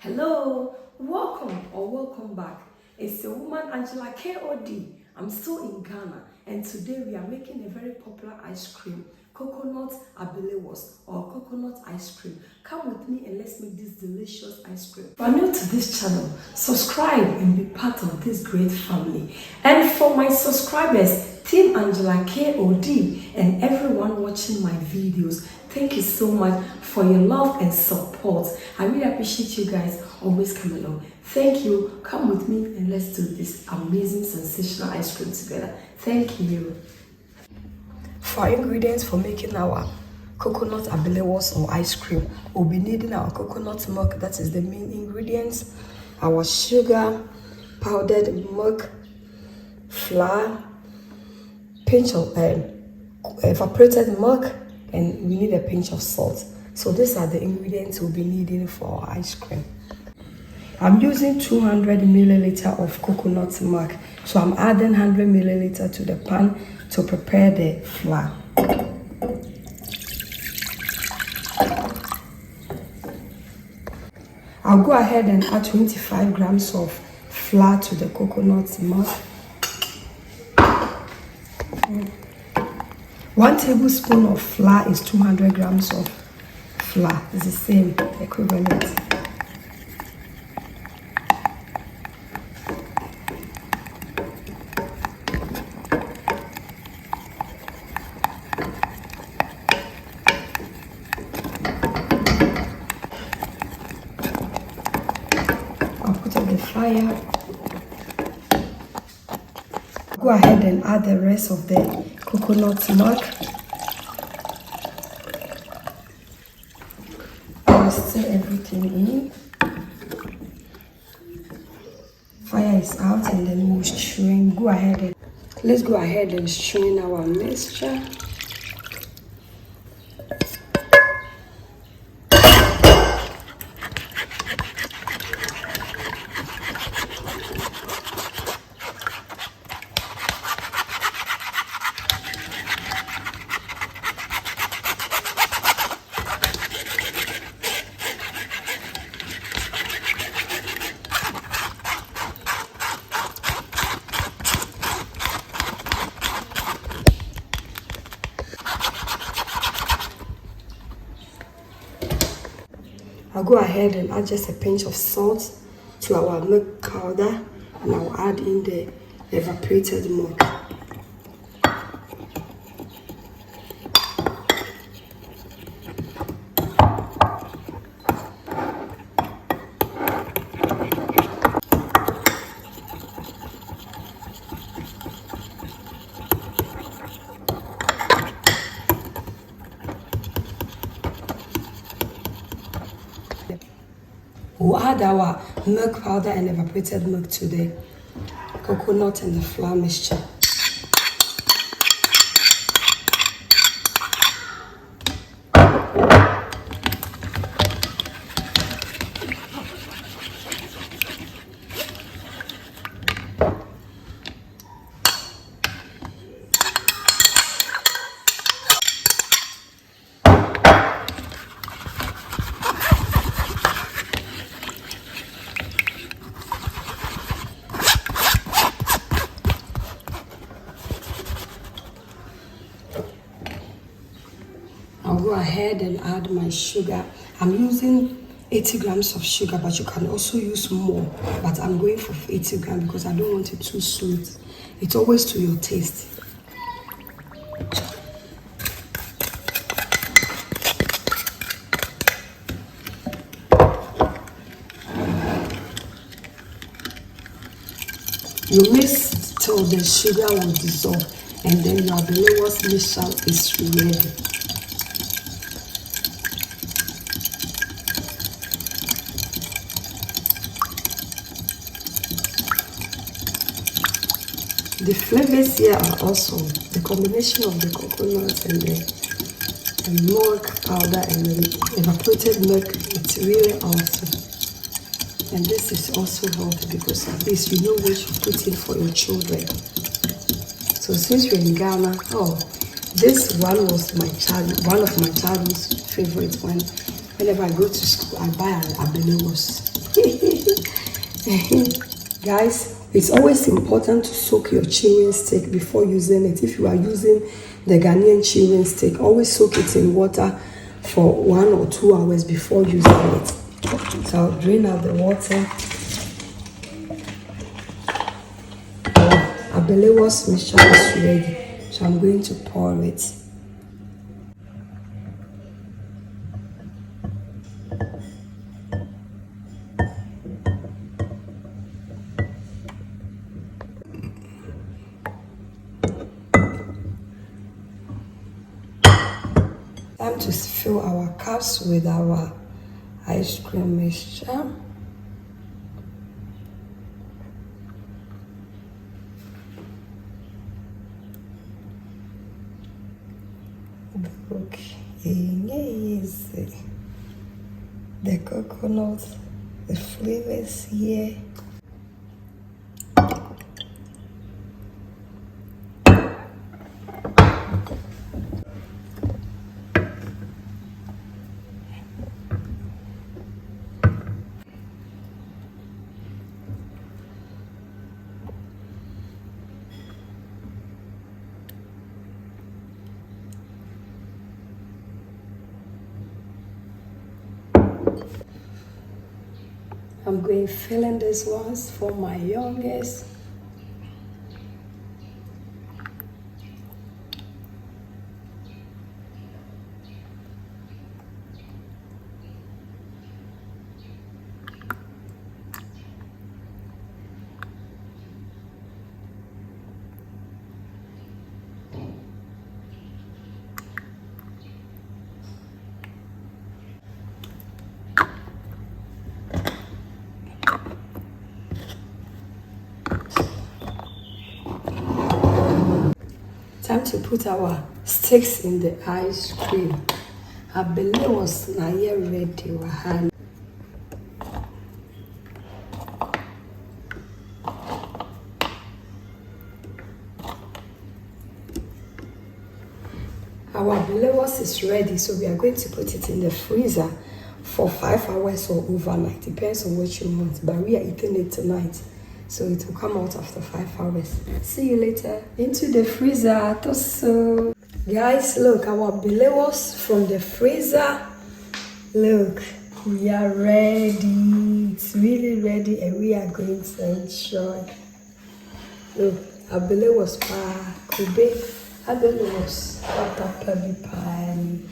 Hello, welcome back. It's the woman Angela KOD. I'm still in Ghana, and today we are making a very popular ice cream, coconut Abelewalls or coconut ice cream. Come with me and let's make this delicious ice cream. If you are new to this channel, subscribe and be part of this great family. And for my subscribers, Team Angela KOD and everyone watching my videos, thank you so much for your love and support. I really appreciate you guys always coming along. Thank you. Come with me and let's do this amazing, sensational ice cream together. Thank you. For ingredients for making our coconut Abelewalls or ice cream, we'll be needing our coconut milk, that is the main ingredients, our sugar, powdered milk, flour, pinch of evaporated milk, and we need a pinch of salt. So these are the ingredients we'll be needing for our ice cream. I'm using 200 milliliter of coconut milk, so I'm adding 100 milliliter to the pan to prepare the flour. I'll go ahead and add 25 grams of flour to the coconut milk. 1 tablespoon of flour is 200 grams of flour. It's the same equivalent. I'll put on the fire. Go ahead and add the rest of the coconut milk. I'll stir everything in. Fire is out and then we'll strain. Let's go ahead and strain our mixture. I'll go ahead and add just a pinch of salt to our milk powder, and I'll add in the evaporated milk. We'll add our milk powder and evaporated milk to the coconut and the flour mixture. I'll go ahead and add my sugar. I'm using 80 grams of sugar, but you can also use more. But I'm going for 80 grams because I don't want it too sweet. It's always to your taste. You mix till the sugar will dissolve, and then your Abelewalls mixture is ready. The flavors here are awesome. The combination of the coconut and the milk powder and the evaporated milk, it's really awesome. And this is also healthy because at least you know what you put in for your children. So since you're in Ghana, this one was one of my childhood's favorites. Whenever I go to school, I buy an Abelewalls. Guys, it's always important to soak your chewing stick before using it. If you are using the Ghanaian chewing stick, always soak it in water for 1 or 2 hours before using it. So I'll drain out the water. Our Abelewalls mixture is ready, so I'm going to pour it. Time to fill our cups with our ice cream mixture. Look, easy. The coconut, the flavors here. I'm going filling these ones for my youngest. Time to put our sticks in the ice cream. Abelewalls na here ready wahala. Our Abelewalls is ready, so we are going to put it in the freezer for 5 hours or overnight. Depends on what you want, but we are eating it tonight. So it will come out after 5 hours. See you later. Into the freezer. Tosso. Guys, look, our Abelewalls from the freezer. Look, we are ready. It's really ready and we are going to enjoy. Look, Abelewalls pa kube. Abelewalls papa pani.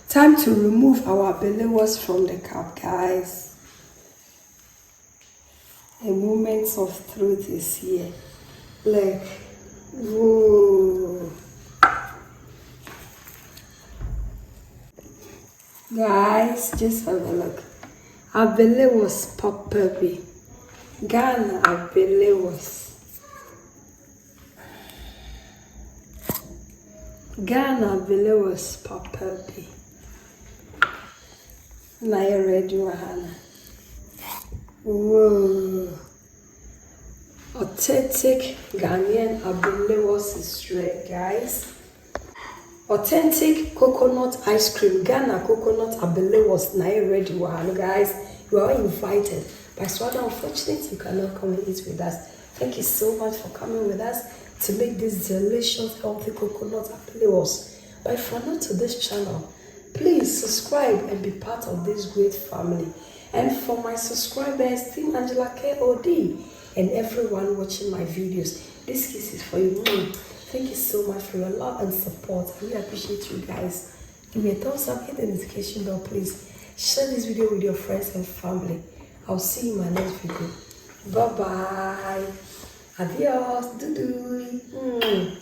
Time to remove our Abelewalls from the cup, guys. A moment of truth is here. Look. Whoa. Guys, just have a look. Abelewalls Papa. Ghana Abelewalls. Ghana Abelewalls Papa. Now you're ready, Wahana. Whoa. Authentic Ghanaian Abelewalls is ready, guys. Authentic coconut ice cream. Ghana coconut Abelewalls. Now you're ready, Wahana, guys. You are invited. But it's rather unfortunate you cannot come and eat with us. Thank you so much for coming with us to make this delicious, healthy coconut Abelewalls. But if you're not to this channel, please subscribe and be part of this great family. And for my subscribers, Team Angela KOD, and everyone watching my videos, this kiss is for you. Thank you so much for your love and support. I really appreciate you guys. Give me a thumbs up, hit the notification bell, please. Share this video with your friends and family. I'll see you in my next video. Bye bye. Adios. Doo-doo.